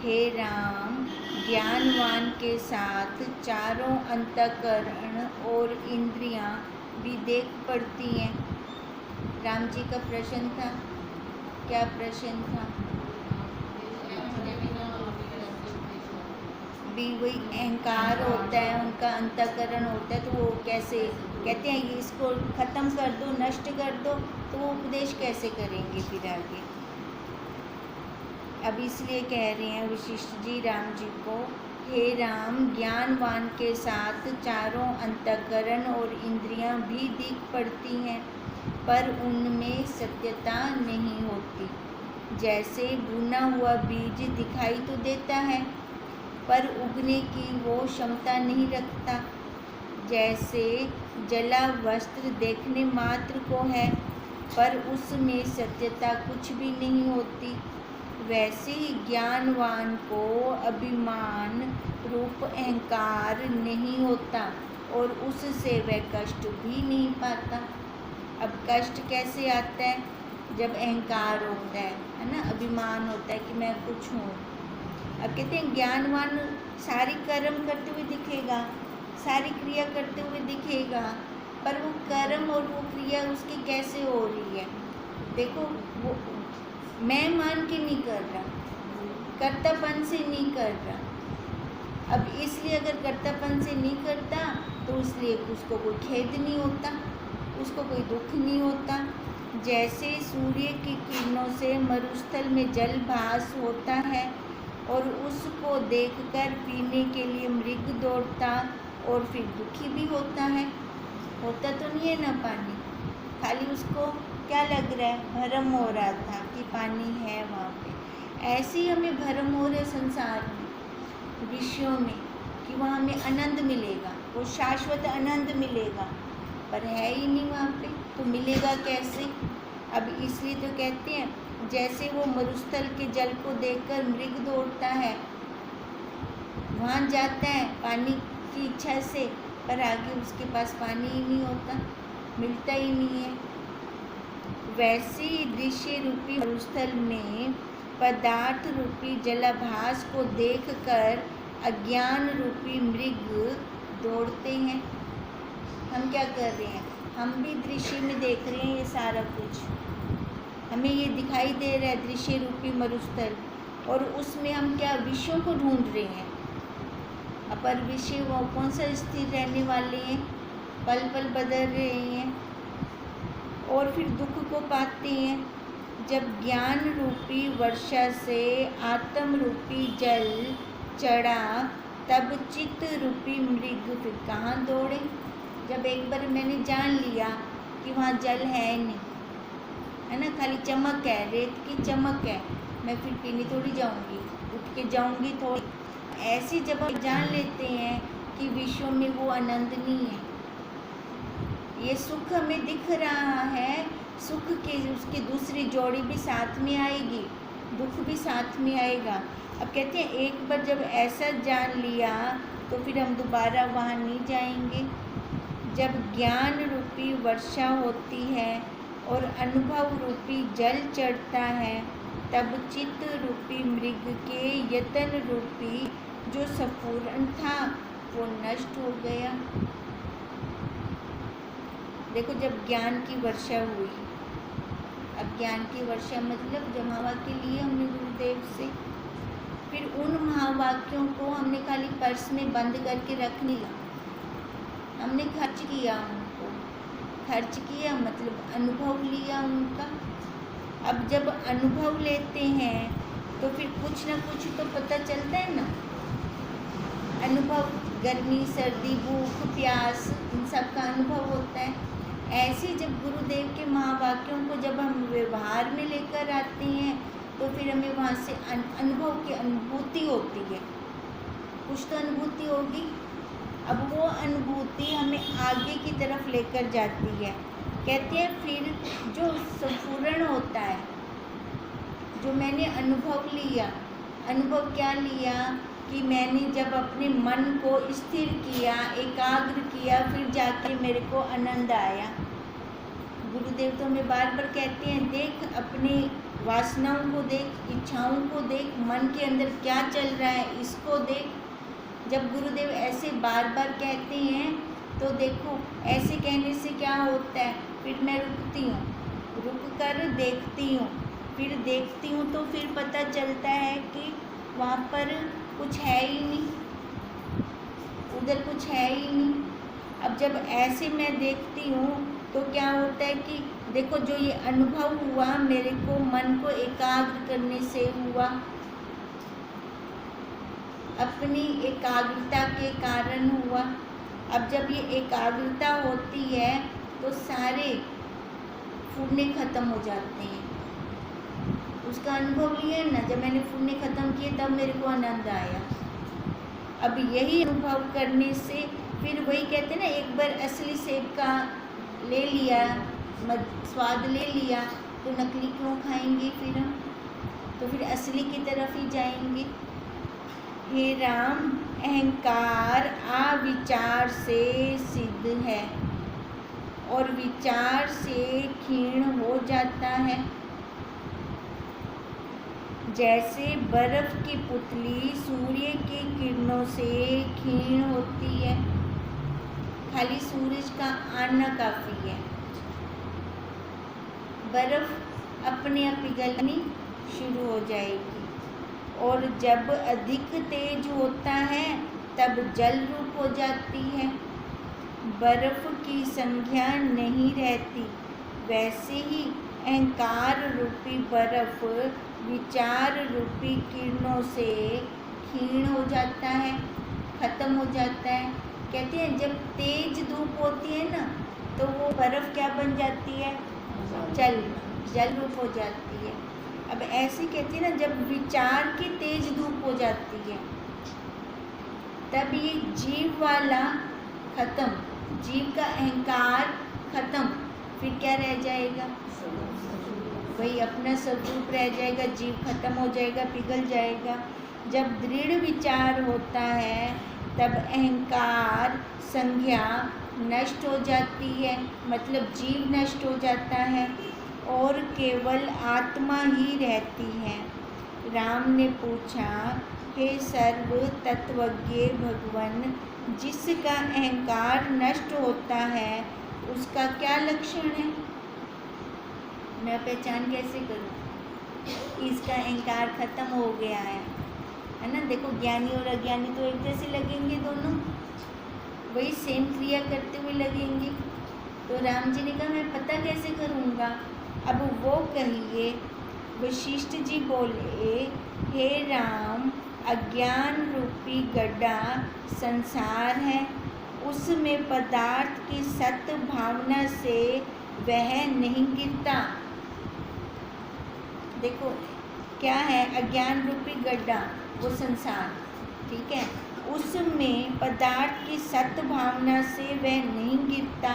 हे राम, ज्ञानवान के साथ चारों अंतःकरण और इंद्रियां भी देख पड़ती हैं। राम जी का प्रश्न था, क्या प्रश्न था? भी वही अहंकार होता है, उनका अंतःकरण होता है, तो वो कैसे कहते हैं ये इसको ख़त्म कर दो, नष्ट कर दो, तो वो उपदेश कैसे करेंगे फिर आगे? अब इसलिए कह रहे हैं वशिष्ठ जी राम जी को, हे राम, ज्ञानवान के साथ चारों अंतःकरण और इंद्रियां भी दिख पड़ती हैं, पर उनमें सत्यता नहीं होती। जैसे भुना हुआ बीज दिखाई तो देता है, पर उगने की वो क्षमता नहीं रखता। जैसे जला वस्त्र देखने मात्र को है, पर उसमें सत्यता कुछ भी नहीं होती, वैसे ही ज्ञानवान को अभिमान रूप अहंकार नहीं होता और उससे वह कष्ट भी नहीं पाता। अब कष्ट कैसे आता है? जब अहंकार होता है ना, अभिमान होता है कि मैं कुछ हूँ। अब कहते हैं ज्ञानवान सारी कर्म करते हुए दिखेगा, सारी क्रिया करते हुए दिखेगा, पर वो कर्म और वो क्रिया उसकी कैसे हो रही है? देखो, वो मैं मान के नहीं कर रहा, कर्तापन से नहीं कर रहा। अब इसलिए अगर कर्तापन से नहीं करता तो इसलिए उसको कोई खेद नहीं होता, उसको कोई दुख नहीं होता। जैसे सूर्य की किरणों से मरुस्थल में जल भास होता है और उसको देखकर पीने के लिए मृग दौड़ता और फिर दुखी भी होता है। होता तो नहीं है ना पानी, खाली उसको क्या लग रहा है, भ्रम हो रहा था कि पानी है वहाँ पे। ऐसे ही हमें भ्रम हो रहे संसार में, विषयों में, कि वहाँ हमें आनंद मिलेगा, वो शाश्वत आनंद मिलेगा, पर है ही नहीं वहाँ पे, तो मिलेगा कैसे? अब इसलिए तो कहते हैं जैसे वो मरुस्थल के जल को देखकर मृग दौड़ता है, वहाँ जाता है पानी की इच्छा से, पर आगे उसके पास पानी ही नहीं होता, मिलता ही नहीं है। वैसे ही दृश्य रूपी मरुस्थल में पदार्थ रूपी जलाभास को देखकर अज्ञान रूपी मृग दौड़ते हैं। हम क्या कर रहे हैं? हम भी दृश्य में देख रहे हैं ये सारा कुछ, हमें ये दिखाई दे रहा है दृश्य रूपी मरुस्थल, और उसमें हम क्या विषयों को ढूंढ रहे हैं। अपर विषय वो कौन सा स्थिर रहने वाले हैं, पल पल बदल रहे हैं, और फिर दुख को पाते हैं। जब ज्ञान रूपी वर्षा से आत्म रूपी जल चढ़ा, तब चित्त रूपी मृग फिर कहाँ दौड़े? जब एक बार मैंने जान लिया कि वहाँ जल है नहीं, है ना, खाली चमक है, रेत की चमक है, मैं फिर पीने थोड़ी जाऊँगी, उठ के जाऊँगी थोड़ी। ऐसे जब हम जान लेते हैं कि विश्व में वो आनंद नहीं है, ये सुख हमें दिख रहा है, सुख के उसकी दूसरी जोड़ी भी साथ में आएगी, दुख भी साथ में आएगा। अब कहते हैं एक बार जब ऐसा जान लिया तो फिर हम दोबारा वहाँ नहीं जाएंगे। जब ज्ञान रूपी वर्षा होती है और अनुभव रूपी जल चढ़ता है, तब चित्त रूपी मृग के यतन रूपी जो स्फुरण था वो नष्ट हो गया। देखो, जब ज्ञान की वर्षा हुई, अब ज्ञान की वर्षा मतलब जो महावाक्य लिए हमने गुरुदेव से, फिर उन महावाक्यों को हमने खाली पर्स में बंद करके रख लिया, हमने खर्च किया, उनको खर्च किया मतलब अनुभव लिया उनका। अब जब अनुभव लेते हैं तो फिर कुछ ना कुछ तो पता चलता है ना, अनुभव, गर्मी सर्दी भूख प्यास, इन सब का अनुभव होता है। ऐसे जब गुरुदेव के महावाक्यों को जब हम व्यवहार में लेकर आते हैं तो फिर हमें वहाँ से अनुभव की अनुभूति होती है, कुछ तो अनुभूति होगी। अब वो अनुभूति हमें आगे की तरफ लेकर जाती है। कहते हैं फिर जो स्फुरण होता है, जो मैंने अनुभव लिया, अनुभव क्या लिया कि मैंने जब अपने मन को स्थिर किया, एकाग्र किया, फिर जाके मेरे को आनंद आया। गुरुदेव तो हमें बार बार कहते हैं, देख अपने वासनाओं को देख, इच्छाओं को देख, मन के अंदर क्या चल रहा है इसको देख। जब गुरुदेव ऐसे बार बार कहते हैं तो देखो ऐसे कहने से क्या होता है, फिर मैं रुकती हूँ, रुक कर देखती हूँ, फिर देखती हूँ तो फिर पता चलता है कि वहाँ पर कुछ है ही नहीं, उधर कुछ है ही नहीं। अब जब ऐसे मैं देखती हूँ तो क्या होता है कि देखो जो ये अनुभव हुआ मेरे को मन को एकाग्र करने से हुआ, अपनी एकाग्रता के कारण हुआ। अब जब ये एकाग्रता होती है तो सारे फूडने ख़त्म हो जाते हैं। उसका अनुभव लिया ना, जब मैंने फूडने ख़त्म किए तब मेरे को आनंद आया। अब यही अनुभव करने से फिर वही कहते हैं ना, एक बार असली सेब का ले लिया, स्वाद ले लिया तो नकली क्यों खाएंगे फिर हम, तो फिर असली की तरफ ही जाएंगे। हे राम, अहंकार अविचार से सिद्ध है और विचार से क्षीण हो जाता है। जैसे बर्फ की पुतली सूर्य की किरणों से क्षीण होती है, खाली सूरज का आना काफ़ी है, बर्फ अपने आप पिघलनी शुरू हो जाएगी। और जब अधिक तेज होता है तब जल रूप हो जाती है, बर्फ की संख्या नहीं रहती। वैसे ही अहंकार रूपी बर्फ विचार रूपी किरणों से क्षीण हो जाता है, ख़त्म हो जाता है। कहते हैं जब तेज धूप होती है ना तो वो बर्फ़ क्या बन जाती है, जल रूप हो जाती है। अब ऐसे कहते हैं ना, जब विचार की तेज धूप हो जाती है तब ये जीव वाला ख़त्म, जीव का अहंकार ख़त्म, फिर क्या रह जाएगा, वही अपना स्वरूप रह जाएगा, जीव खत्म हो जाएगा, पिघल जाएगा। जब दृढ़ विचार होता है तब अहंकार संज्ञा नष्ट हो जाती है, मतलब जीव नष्ट हो जाता है और केवल आत्मा ही रहती है। राम ने पूछा, हे सर्व तत्वज्ञ भगवन, जिसका अहंकार नष्ट होता है उसका क्या लक्षण है, मैं पहचान कैसे करूं? इसका अहंकार खत्म हो गया है ना। देखो ज्ञानी और अज्ञानी तो एक जैसे लगेंगे, दोनों वही सेम क्रिया करते हुए लगेंगे। तो राम जी ने कहा मैं पता कैसे करूँगा? अब वो कहिए, वशिष्ठ जी बोले, हे राम, अज्ञान रूपी गड्ढा संसार है, उसमें पदार्थ की सत्य भावना से वह नहीं गिरता। देखो क्या है, अज्ञान रूपी गड्ढा वो संसार, ठीक है, उसमें पदार्थ की सत्य भावना से वह नहीं गिरता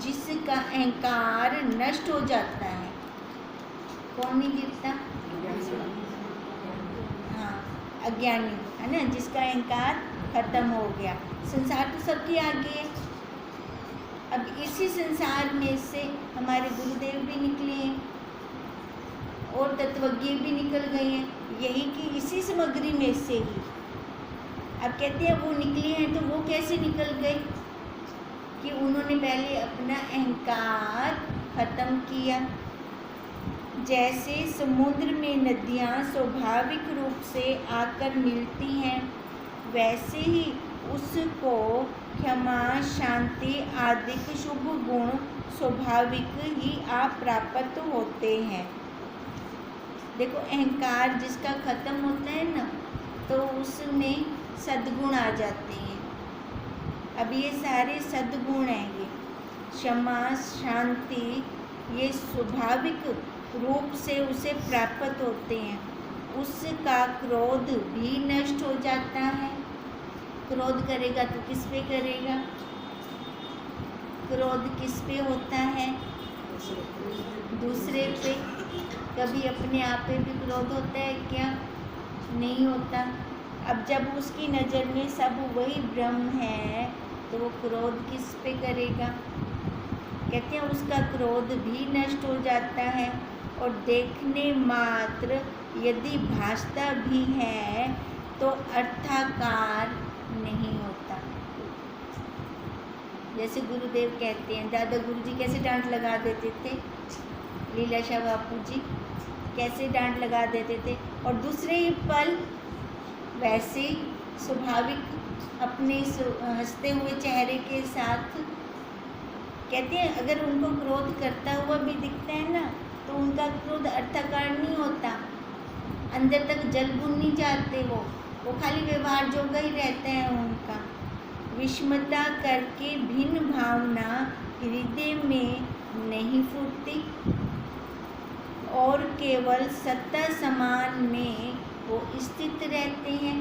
जिसका अहंकार नष्ट हो जाता है। कौन नहीं गिरता? हाँ, अज्ञानी है ना, जिसका अहंकार खत्म हो गया। संसार तो सबके आगे है। अब इसी संसार में से हमारे गुरुदेव भी निकले हैं और तत्वज्ञ भी निकल गए हैं, यही कि इसी सामग्री में से ही। अब कहते हैं वो निकले हैं तो वो कैसे निकल गए? कि उन्होंने पहले अपना अहंकार खत्म किया। जैसे समुद्र में नदियाँ स्वाभाविक रूप से आकर मिलती हैं, वैसे ही उसको क्षमा, शांति आदि शुभ गुण स्वाभाविक ही आप प्राप्त होते हैं। देखो अहंकार जिसका खत्म होता है ना तो उसमें सद्गुण आ जाते हैं। अब ये सारे सद्गुण हैं, ये क्षमा, शांति, ये स्वाभाविक रूप से उसे प्राप्त होते हैं। उसका क्रोध भी नष्ट हो जाता है। क्रोध करेगा तो किस पे करेगा? क्रोध किस पे होता है? दूसरे पे। कभी अपने आप पे भी क्रोध होता है क्या? नहीं होता। अब जब उसकी नज़र में सब वही ब्रह्म है तो वो क्रोध किस पे करेगा? कहते हैं उसका क्रोध भी नष्ट हो जाता है और देखने मात्र यदि भासता भी है तो अर्थाकार नहीं होता। जैसे गुरुदेव कहते हैं, दादा गुरुजी कैसे डांट लगा देते थे, लीलाशाह बापू जी कैसे डांट लगा देते थे, और दूसरे ही पल वैसे स्वाभाविक अपने हंसते हुए चेहरे के साथ कहते हैं, अगर उनको क्रोध करता हुआ भी दिखता है ना, तो उनका क्रोध अर्थाकार नहीं होता, अंदर तक जल भून नहीं जाते, वो खाली व्यवहार जोगा ही रहता है उनका। विषमता करके भिन्न भावना हृदय में नहीं फूटती और केवल सत्ता समान में वो स्थित रहते हैं।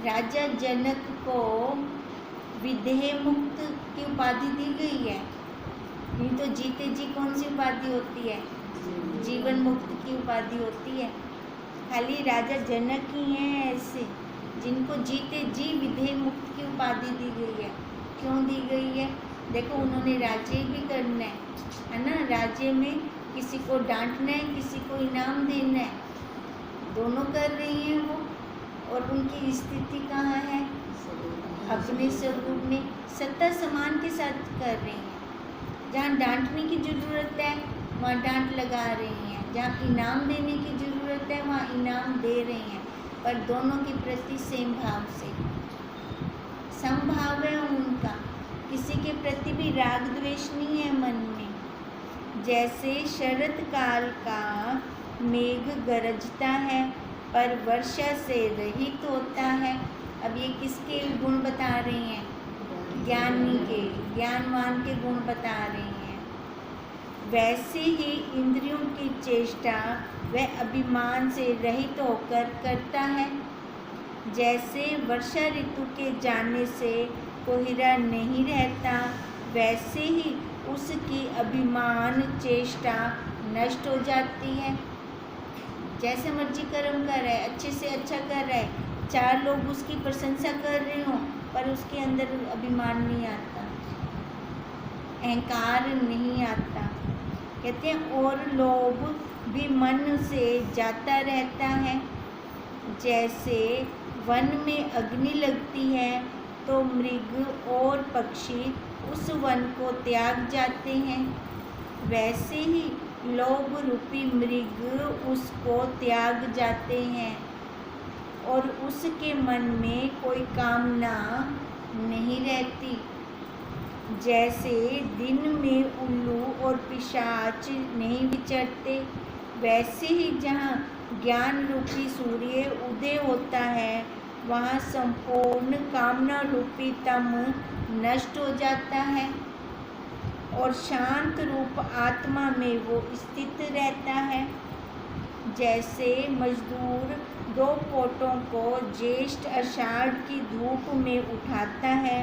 राजा जनक को विदेह मुक्त की उपाधि दी गई है, नहीं तो जीते जी कौन सी उपाधि होती है, जीवन मुक्त की उपाधि होती है। खाली राजा जनक ही हैं ऐसे जिनको जीते जी विदेह मुक्त की उपाधि दी गई है। क्यों दी गई है? देखो, उन्होंने राज्य भी करना है ना, राज्य में किसी को डांटना है, किसी को इनाम देना है, दोनों कर रही हैं वो। और उनकी स्थिति कहाँ है? अपने स्वरूप में सत्ता समान के साथ कर रही हैं। जहाँ डांटने की ज़रूरत है वहाँ डांट लगा रही हैं, जहाँ इनाम देने की ज़रूरत है वहाँ इनाम दे रही हैं, पर दोनों के प्रति सेम भाव से। समभाव है उनका, किसी के प्रति भी राग द्वेष नहीं है मन में। जैसे शरद काल का मेघ गरजता है पर वर्षा से रहित होता है। अब ये किसके गुण बता रही हैं? ज्ञानी के, ज्ञानवान के गुण बता रही हैं। वैसे ही इंद्रियों की चेष्टा वह अभिमान से रहित होकर करता है। जैसे वर्षा ऋतु के जाने से कोहरा नहीं रहता, वैसे ही उसकी अभिमान चेष्टा नष्ट हो जाती है। जैसे मर्जी कर्म कर रहा है, अच्छे से अच्छा कर रहा है, चार लोग उसकी प्रशंसा कर रहे हों, पर उसके अंदर अभिमान नहीं आता, अहंकार नहीं आता। कहते हैं और लोभ भी मन से जाता रहता है। जैसे वन में अग्नि लगती है तो मृग और पक्षी उस वन को त्याग जाते हैं, वैसे ही लोभ रूपी मृग उसको त्याग जाते हैं और उसके मन में कोई कामना नहीं रहती। जैसे दिन में उल्लू और पिशाच नहीं विचरते, वैसे ही जहाँ ज्ञान रूपी सूर्य उदय होता है वहाँ संपूर्ण कामना रूपी तम नष्ट हो जाता है और शांत रूप आत्मा में वो स्थित रहता है। जैसे मजदूर 2 पोटों को ज्येष्ठ आषाढ़ की धूप में उठाता है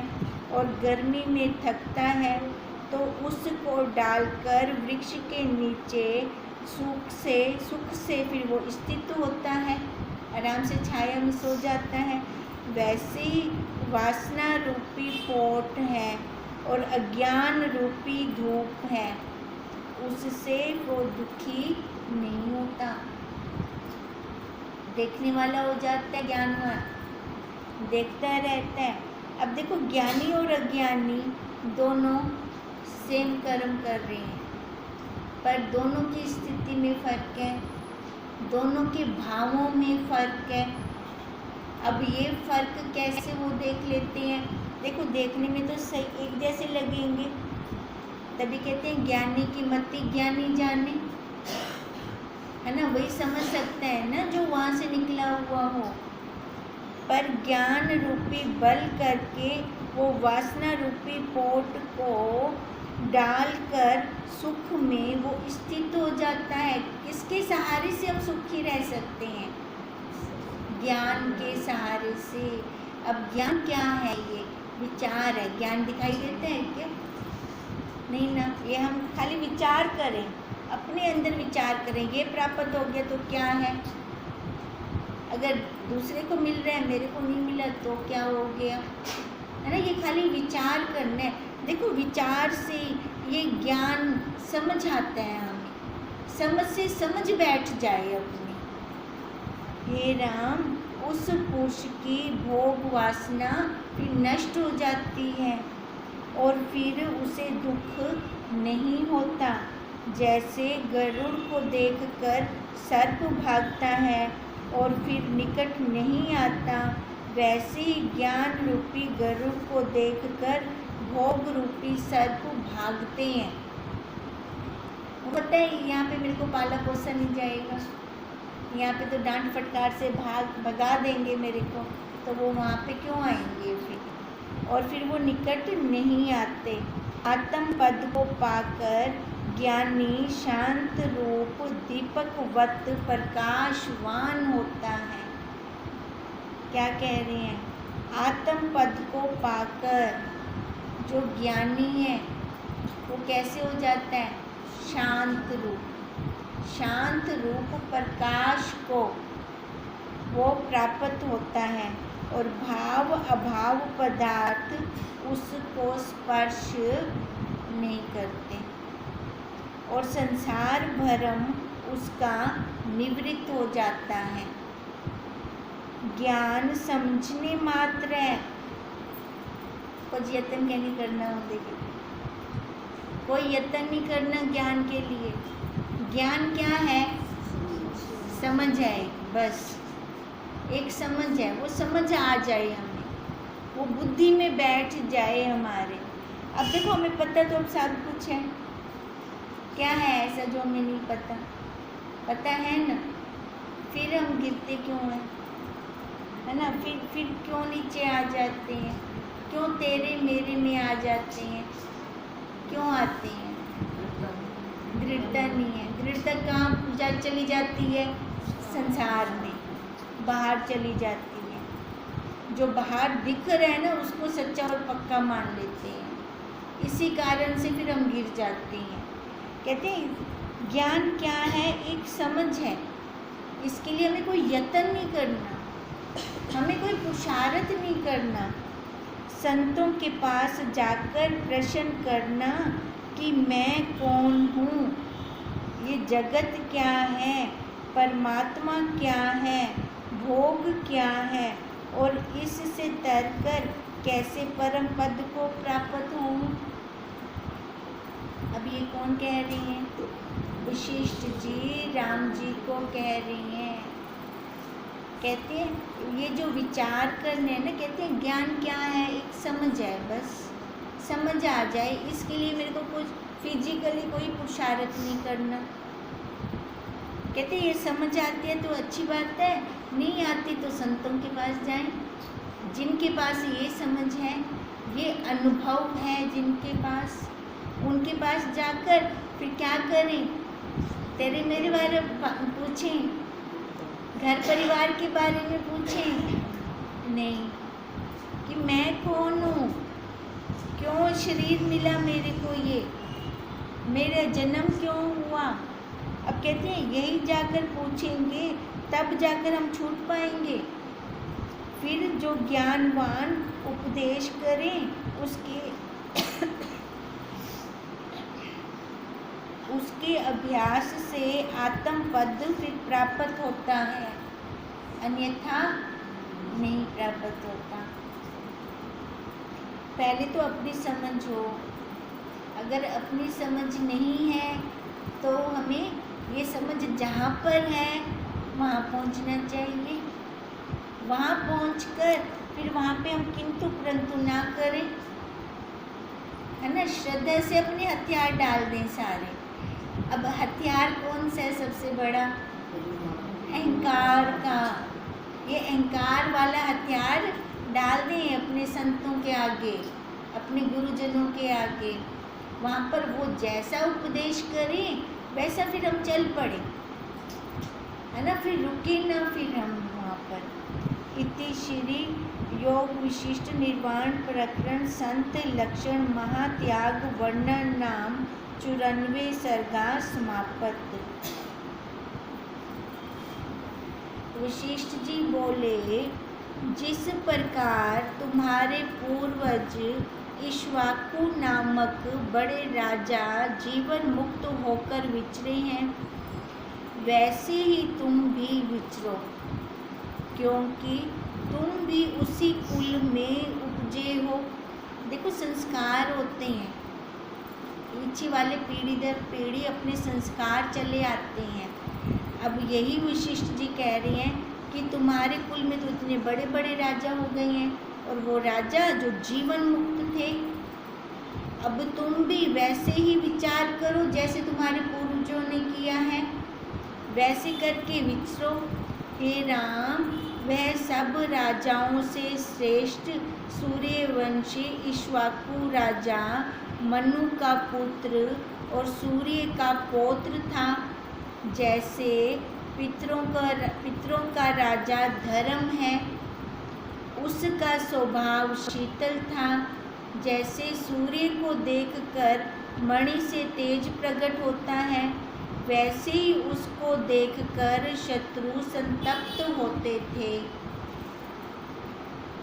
और गर्मी में थकता है तो उसको डालकर वृक्ष के नीचे सुख से फिर वो स्थित होता है, आराम से छाया में सो जाता है। वैसे ही वासना रूपी पोट है और अज्ञान रूपी धूप है, उससे वो दुखी नहीं होता, देखने वाला हो जाता है, ज्ञानवान देखता रहता है। अब देखो, ज्ञानी और अज्ञानी दोनों सेम कर्म कर रहे हैं, पर दोनों की स्थिति में फ़र्क है, दोनों के भावों में फ़र्क है। अब ये फ़र्क कैसे वो देख लेते हैं? देखो, देखने में तो सही एक जैसे लगेंगे, तभी कहते हैं ज्ञानी की मति ज्ञानी जाने, है ना, वही समझ सकता है ना जो वहाँ से निकला हुआ हो। पर ज्ञान रूपी बल करके वो वासना रूपी पोट को डालकर सुख में वो स्थित हो जाता है। किसके सहारे से हम सुखी रह सकते हैं? ज्ञान के सहारे से। अब ज्ञान क्या है? ये विचार है। ज्ञान दिखाई देता है क्या? नहीं ना, ये हम खाली विचार करें, अपने अंदर विचार करें, ये प्राप्त हो गया तो क्या है, अगर दूसरे को मिल रहा है मेरे को नहीं मिला तो क्या हो गया, है ना। ये खाली विचार करना है। देखो, विचार से ये ज्ञान समझ आता है हमें, समझ से समझ बैठ जाए अपनी। हे राम, उस पुरुष की भोग वासना फिर नष्ट हो जाती है और फिर उसे दुख नहीं होता। जैसे गरुड़ को देखकर सर्प भागता है और फिर निकट नहीं आता, वैसे ही ज्ञान रूपी गरुड़ को देखकर भोग रूपी सर्प भागते हैं। वो पता है यहाँ पे मेरे को पाला पोसा नहीं जाएगा, यहाँ पे तो डांट फटकार से भगा देंगे मेरे को, तो वो वहाँ पे क्यों आएंगे फिर, और फिर वो निकट नहीं आते। आत्म पद को पाकर ज्ञानी शांत रूप दीपकवत प्रकाशवान होता है। क्या कह रहे हैं? आत्म पद को पाकर जो ज्ञानी है वो कैसे हो जाता है? शांत रूप प्रकाश को वो प्राप्त होता है और भाव अभाव पदार्थ उसको स्पर्श नहीं करते और संसार भरम उसका निवृत्त हो जाता है। ज्ञान समझने मात्र है, कुछ यत्न क्या नहीं करना, देखिए कोई यत्न नहीं करना ज्ञान के लिए। ज्ञान क्या है? समझ है, बस एक समझ है, वो समझ आ जाए हमें, वो बुद्धि में बैठ जाए हमारे। अब देखो हमें पता तो अब सब कुछ है, क्या है ऐसा जो हमें नहीं पता? पता है ना, फिर हम गिरते क्यों हैं, है ना? फिर क्यों नीचे आ जाते हैं, क्यों तेरे मेरे में आ जाते हैं, क्यों आते हैं? दृढ़ता नहीं है। दृढ़ता कहाँ चली जाती है? संसार में बाहर चली जाती है। जो बाहर दिख रहा है ना उसको सच्चा और पक्का मान लेते हैं, इसी कारण से फिर हम गिर जाते हैं। कहते हैं ज्ञान क्या है? एक समझ है। इसके लिए हमें कोई यत्न नहीं करना, हमें कोई पुरुषार्थ नहीं करना। संतों के पास जाकर प्रश्न करना कि मैं कौन हूँ, ये जगत क्या है, परमात्मा क्या है, भोग क्या है, और इससे तरकर कैसे परम पद को प्राप्त हूँ। अब ये कौन कह रही हैं? वशिष्ठ जी राम जी को कह रही हैं। कहते हैं ये जो विचार करने हैं ना, कहते हैं ज्ञान क्या है? एक समझ है, बस समझ आ जाए। इसके लिए मेरे को कुछ फिजिकली कोई पुरुषार्थ नहीं करना। कहते हैं ये समझ आती है तो अच्छी बात है, नहीं आती तो संतों के पास जाएं, जिनके पास ये समझ है, ये अनुभव है जिनके पास, उनके पास जाकर फिर क्या करें? तेरे मेरे बारे में पूछें, घर परिवार के बारे में पूछें, नहीं कि मैं कौन हूँ, क्यों शरीर मिला मेरे को, ये मेरा जन्म क्यों हुआ। अब कहते हैं यही जाकर पूछेंगे तब जाकर हम छूट पाएंगे। फिर जो ज्ञानवान उपदेश करें उसके अभ्यास से आत्म पद फिर प्राप्त होता है, अन्यथा नहीं प्राप्त होता। पहले तो अपनी समझ हो, अगर अपनी समझ नहीं है तो हमें ये समझ जहाँ पर है वहाँ पहुँचना चाहिए। वहाँ पहुँचकर फिर वहाँ पे हम किंतु परंतु ना करें, है ना? श्रद्धा से अपने हथियार डाल दें सारे। अब हथियार कौन सा है सबसे बड़ा? अहंकार का। ये अहंकार वाला हथियार डाल दें अपने संतों के आगे, अपने गुरुजनों के आगे। वहाँ पर वो जैसा उपदेश करें वैसा फिर हम चल पड़े, है ना? फिर रुके ना फिर हम वहाँ पर। इति श्री योग विशिष्ट निर्वाण प्रकरण संत लक्षण महात्याग वर्णन नाम 94 सर्गा समाप्त। वशिष्ठ जी बोले, जिस प्रकार तुम्हारे पूर्वज इक्ष्वाकु नामक बड़े राजा जीवन मुक्त होकर विचरे हैं, वैसे ही तुम भी विचरो, क्योंकि तुम भी उसी कुल में उपजे हो। देखो, संस्कार होते हैं, पीछे वाले पीढ़ी दर पीढ़ी अपने संस्कार चले आते हैं। अब यही वशिष्ठ जी कह रहे हैं कि तुम्हारे कुल में तो इतने बड़े बड़े राजा हो गए हैं, और वो राजा जो जीवन मुक्त थे, अब तुम भी वैसे ही विचार करो जैसे तुम्हारे पूर्वजों ने किया है, वैसे करके विचरो। हे राम, वह सब राजाओं से श्रेष्ठ सूर्यवंशी इक्ष्वाकु राजा मनु का पुत्र और सूर्य का पौत्र था। जैसे पितरों का राजा धर्म है, उसका स्वभाव शीतल था। जैसे सूर्य को देखकर मणि से तेज प्रकट होता है, वैसे ही उसको देखकर शत्रु संतप्त होते थे।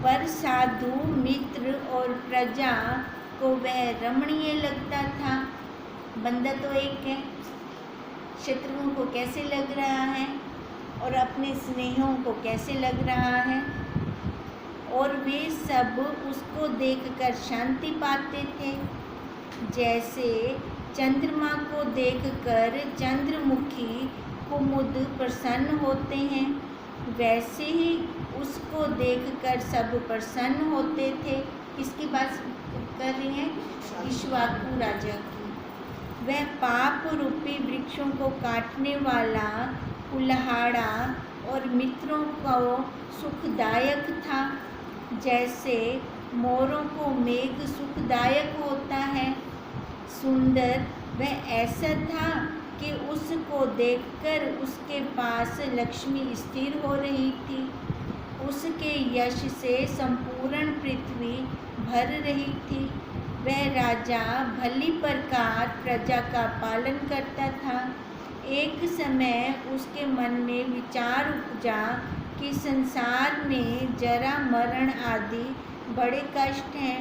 पर साधु, मित्र और प्रजा को वह रमणीय लगता था। बंदा तो एक है, शत्रुओं को कैसे लग रहा है और अपने स्नेहों को कैसे लग रहा है, और वे सब उसको देखकर शांति पाते थे। जैसे चंद्रमा को देखकर चंद्रमुखी कुमुद प्रसन्न होते हैं, वैसे ही उसको देखकर सब प्रसन्न होते थे। किसकी बात कर रही हैं? इक्ष्वाकु राजा की। वह पाप रूपी वृक्षों को काटने वाला कुल्हाड़ा और मित्रों को सुखदायक था। जैसे मोरों को मेघ सुखदायक होता है, सुंदर वह ऐसा था कि उसको देखकर उसके पास लक्ष्मी स्थिर हो रही थी। उसके यश से संपूर्ण पृथ्वी भर रही थी। वह राजा भली प्रकार प्रजा का पालन करता था। एक समय उसके मन में विचार उपजा कि संसार में जरा मरण आदि बड़े कष्ट हैं,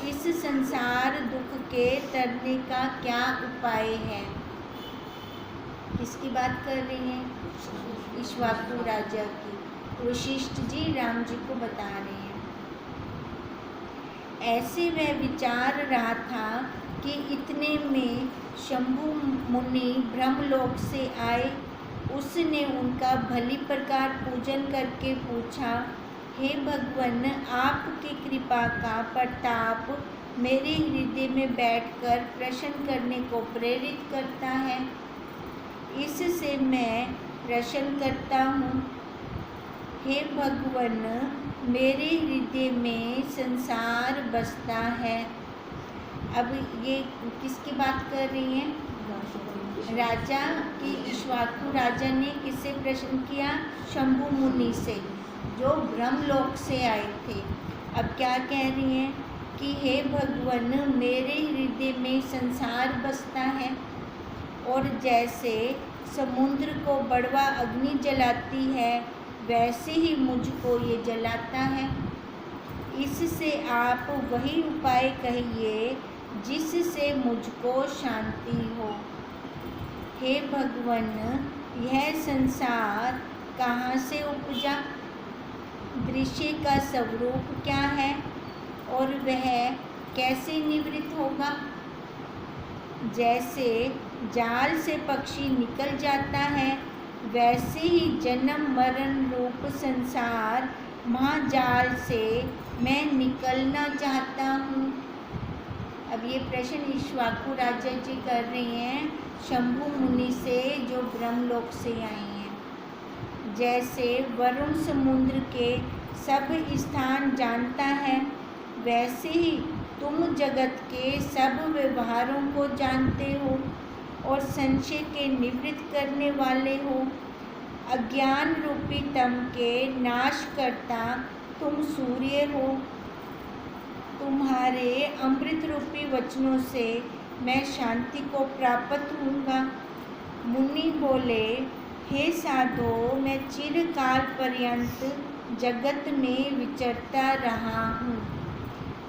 इस संसार दुख के तरने का क्या उपाय है। किसकी बात कर रही हैं? इक्ष्वाकु राजा की। वशिष्ठ जी राम जी को बता रहे हैं। ऐसे वह विचार रहा था कि इतने में शंभु मुनि ब्रह्मलोक से आए। उसने उनका भली प्रकार पूजन करके पूछा, हे भगवान, आपकी कृपा का प्रताप मेरे हृदय में बैठकर प्रश्न करने को प्रेरित करता है। इससे मैं प्रश्न करता हूँ, हे भगवान, मेरे हृदय में संसार बसता है। अब ये किसकी बात कर रही हैं? राजा की। इक्ष्वाकु राजा ने किससे प्रश्न किया? शंभु मुनि से, जो ब्रह्मलोक से आए थे। अब क्या कह रही हैं कि हे भगवान, मेरे हृदय में संसार बसता है, और जैसे समुद्र को बड़वा अग्नि जलाती है, वैसे ही मुझको ये जलाता है। इससे आप वही उपाय कहिए जिससे मुझको शांति हो। हे भगवान, यह संसार कहाँ से उपजा? दृश्य का स्वरूप क्या है और वह कैसे निवृत्त होगा? जैसे जाल से पक्षी निकल जाता है, वैसे ही जन्म मरण रूप संसार महाजाल से मैं निकलना चाहता हूँ। अब ये प्रश्न इक्ष्वाकु राजा जी कर रहे हैं शंभु मुनि से, जो ब्रह्मलोक से आए हैं। जैसे वरुण समुद्र के सब स्थान जानता है, वैसे ही तुम जगत के सब व्यवहारों को जानते हो और संशय के निवृत्त करने वाले हो। अज्ञान रूपी तम के नाश करता तुम सूर्य हो। तुम्हारे अमृत रूपी वचनों से मैं शांति को प्राप्त होऊंगा। मुनि बोले, हे साधो, मैं चिरकाल पर्यंत जगत में विचरता रहा हूँ।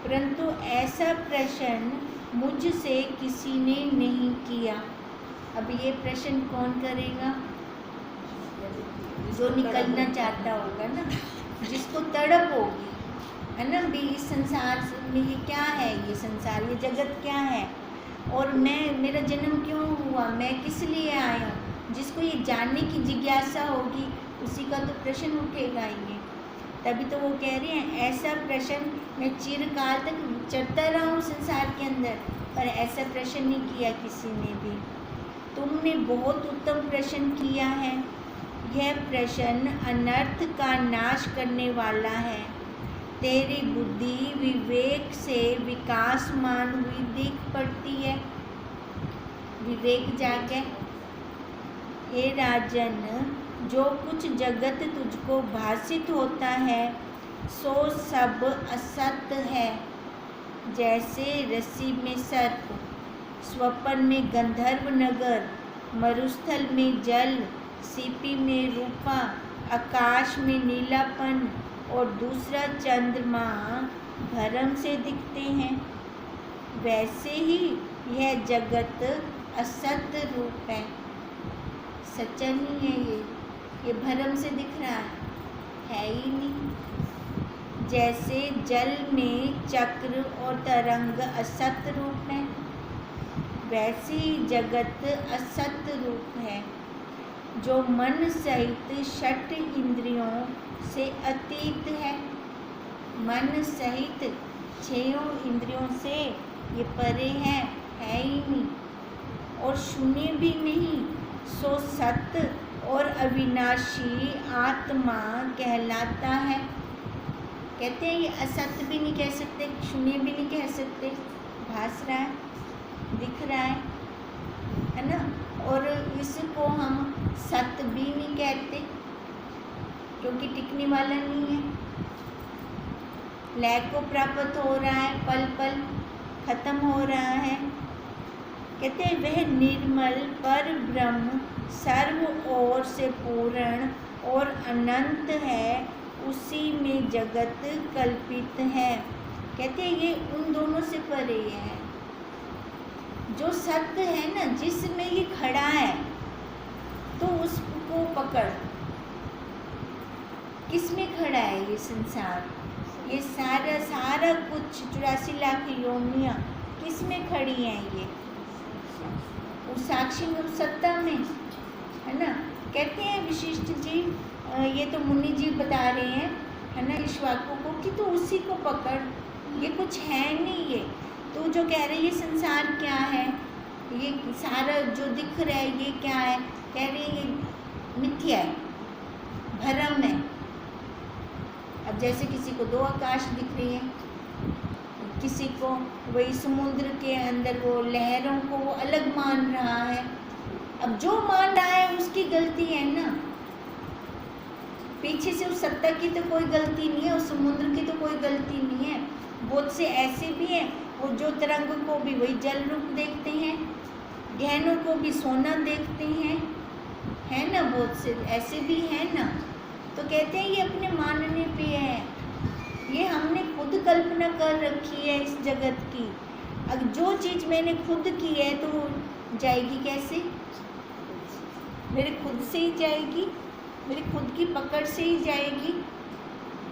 परंतु ऐसा प्रश्न मुझसे किसी ने नहीं किया। अब ये प्रश्न कौन करेगा? जो निकलना चाहता होगा ना, जिसको तड़प होगी, है ना भी, इस संसार में ये क्या है, ये संसार, ये जगत क्या है, और मेरा जन्म क्यों हुआ, मैं किस लिए आया हूँ। जिसको ये जानने की जिज्ञासा होगी उसी का तो प्रश्न उठेगा ये। तभी तो वो कह रहे हैं ऐसा प्रश्न मैं चिरकाल तक चलता रहा हूँ संसार के अंदर, पर ऐसा प्रश्न नहीं किया किसी ने भी। तुमने बहुत उत्तम प्रश्न किया है। यह प्रश्न अनर्थ का नाश करने वाला है। तेरी बुद्धि विवेक से विकासमान हुई दिख पड़ती है। विवेक जागे। हे राजन, जो कुछ जगत तुझको भासित होता है सो सब असत है। जैसे रस्सी में सर्प, स्वप्न में गंधर्व नगर, मरुस्थल में जल, सीपी में रूपा, आकाश में नीलापन और दूसरा चंद्रमा भरम से दिखते हैं, वैसे ही यह जगत असत रूप है, सच्चा नहीं है। ये भरम से दिख रहा है ही नहीं। जैसे जल में चक्र और तरंग असत रूप है, वैसे ही जगत असत रूप है, जो मन सहित षट इंद्रियों से अतीत है। मन सहित छयों इंद्रियों से ये परे है ही नहीं, और शून्य भी नहीं, सो सत्य और अविनाशी आत्मा कहलाता है। कहते हैं ये असत्य भी नहीं कह सकते, शून्य भी नहीं कह सकते, भास रहा है, दिख रहा है ना। और इसको हम सत्य भी नहीं कहते क्योंकि टिकने वाला नहीं है, लय को प्राप्त हो रहा है, पल पल खत्म हो रहा है। कहते हैं वह निर्मल पर ब्रह्म सर्व ओर से पूर्ण और अनंत है, उसी में जगत कल्पित है। कहते हैं ये उन दोनों से परे है। जो सत्य है ना, जिसमें ये खड़ा है, तो उसको पकड़। किसमें खड़ा है ये संसार, ये सारा कुछ 84 लाख योनियाँ किसमें खड़ी हैं? ये उस साक्षी में, उस सत्ता में, है ना। कहते हैं विशिष्ट जी, ये तो मुनि जी बता रहे हैं, है ना, इस वाक्यों को कि तू उसी को पकड़, ये कुछ है नहीं। ये तू जो कह रहे ये संसार क्या है, ये सारा जो दिख रहा है ये क्या है, कह रहे ये मिथ्या है, भ्रम है। अब जैसे किसी को दो आकाश दिख रही है, किसी को वही समुद्र के अंदर वो लहरों को वो अलग मान रहा है। अब जो मान रहा है उसकी गलती है ना, पीछे से उस सत्ता की तो कोई गलती नहीं है, उस समुद्र की तो कोई गलती नहीं है। बहुत से ऐसे भी हैं वो जो तरंग को भी वही जल रूप देखते हैं, गहनों को भी सोना देखते हैं, है ना, बहुत से ऐसे भी हैं ना। तो कहते हैं ये अपने मानने पे है, ये हमने खुद कल्पना कर रखी है इस जगत की। अगर जो चीज़ मैंने खुद की है तो जाएगी कैसे? मेरे खुद से ही जाएगी, मेरी खुद की पकड़ से ही जाएगी।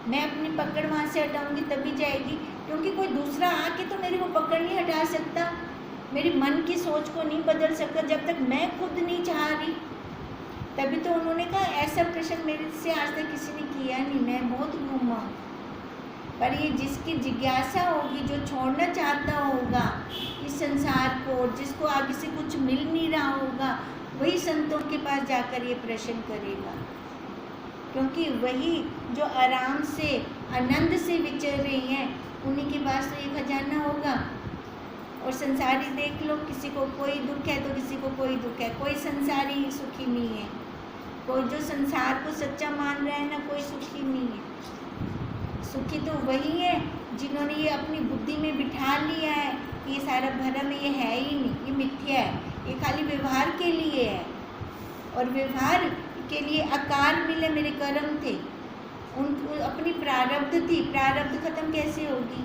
मैं अपनी पकड़ वहाँ से हटाऊंगी तभी जाएगी, क्योंकि कोई दूसरा आके तो मेरी वो पकड़ नहीं हटा सकता, मेरी मन की सोच को नहीं बदल सकता जब तक मैं खुद नहीं चाह रही। तभी तो उन्होंने कहा ऐसा प्रश्न मेरे से आज तक किसी ने किया नहीं, मैं बहुत घूमा। पर ये जिसकी जिज्ञासा होगी, जो छोड़ना चाहता होगा इस संसार को, जिसको आगे से कुछ मिल नहीं रहा होगा, वही संतों के पास जाकर ये प्रश्न करेगा। क्योंकि वही जो आराम से आनंद से विचर रहे हैं, उन्हीं के पास तो ये खजाना होगा। और संसारी देख लो, किसी को कोई दुख है तो किसी को कोई दुख है, कोई संसारी सुखी नहीं है। कोई जो संसार को सच्चा मान रहा है ना, कोई सुखी नहीं है। सुखी तो वही है जिन्होंने ये अपनी बुद्धि में बिठा लिया है कि ये सारा भ्रम, ये है ही नहीं, ये मिथ्या है, ये खाली व्यवहार के लिए है। और व्यवहार के लिए आकार मिले, मेरे कर्म थे, उनको अपनी प्रारब्ध थी, प्रारब्ध खत्म कैसे होगी?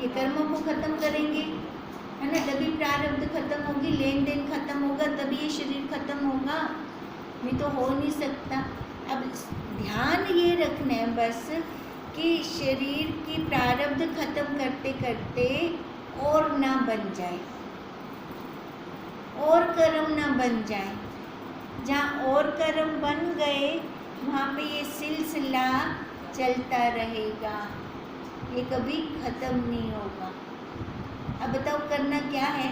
ये कर्मों को खत्म करेंगे, है ना, तभी प्रारब्ध खत्म होगी, लेन देन खत्म होगा, तभी ये शरीर खत्म होगा, नहीं तो हो नहीं सकता। अब ध्यान ये रखना है बस कि शरीर की प्रारब्ध खत्म करते करते और ना बन जाए, और कर्म ना बन जाए। जहाँ और कर्म बन गए वहाँ पे ये सिलसिला चलता रहेगा, ये कभी खत्म नहीं होगा। अब बताओ करना क्या है?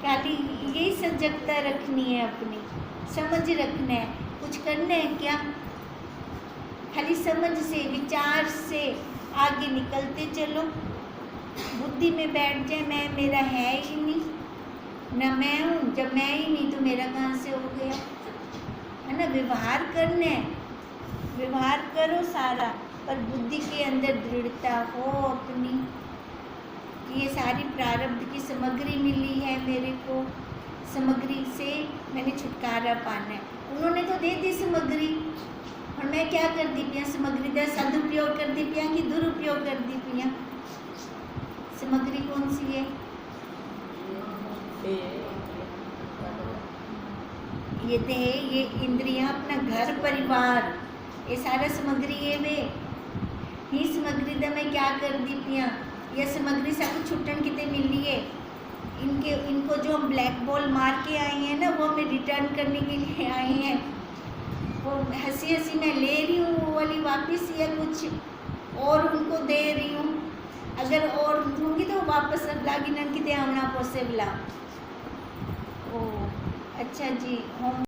खाली यही सजगता रखनी है, अपनी समझ रखना है, कुछ करना है क्या? खाली समझ से, विचार से आगे निकलते चलो। बुद्धि में बैठ जाए मैं मेरा है ही नहीं, ना मैं हूँ, जब मैं ही नहीं तो मेरा कहाँ से हो गया, है ना। व्यवहार करना है, व्यवहार करो सारा, पर बुद्धि के अंदर दृढ़ता हो अपनी कि ये सारी प्रारब्ध की सामग्री मिली है मेरे को, सामग्री से मैंने छुटकारा पाना है। उन्होंने तो दे दी सामग्री, और मैं क्या कर दी पिया? सामग्री का सदुपयोग कर दी पिया कि दुरुपयोग कर दी पिया? सामग्री कौन सी है? ये देह, ये इंद्रियां, अपना घर परिवार, ये सारा सामग्री है वे ही सामग्री दा मैं क्या कर दी पिया? यह सामग्री सब छुट्टन कितने मिली है? इनको जो हम ब्लैक बॉल मार के आए हैं ना, वो हमें रिटर्न करने के लिए आए हैं। वो हंसी हंसी मैं ले रही हूँ वो वाली वापस, या कुछ और उनको दे रही हूँ? अगर और दूंगी तो वापस लागी नन कितने आना पॉसिबल। ओ अच्छा जी, होम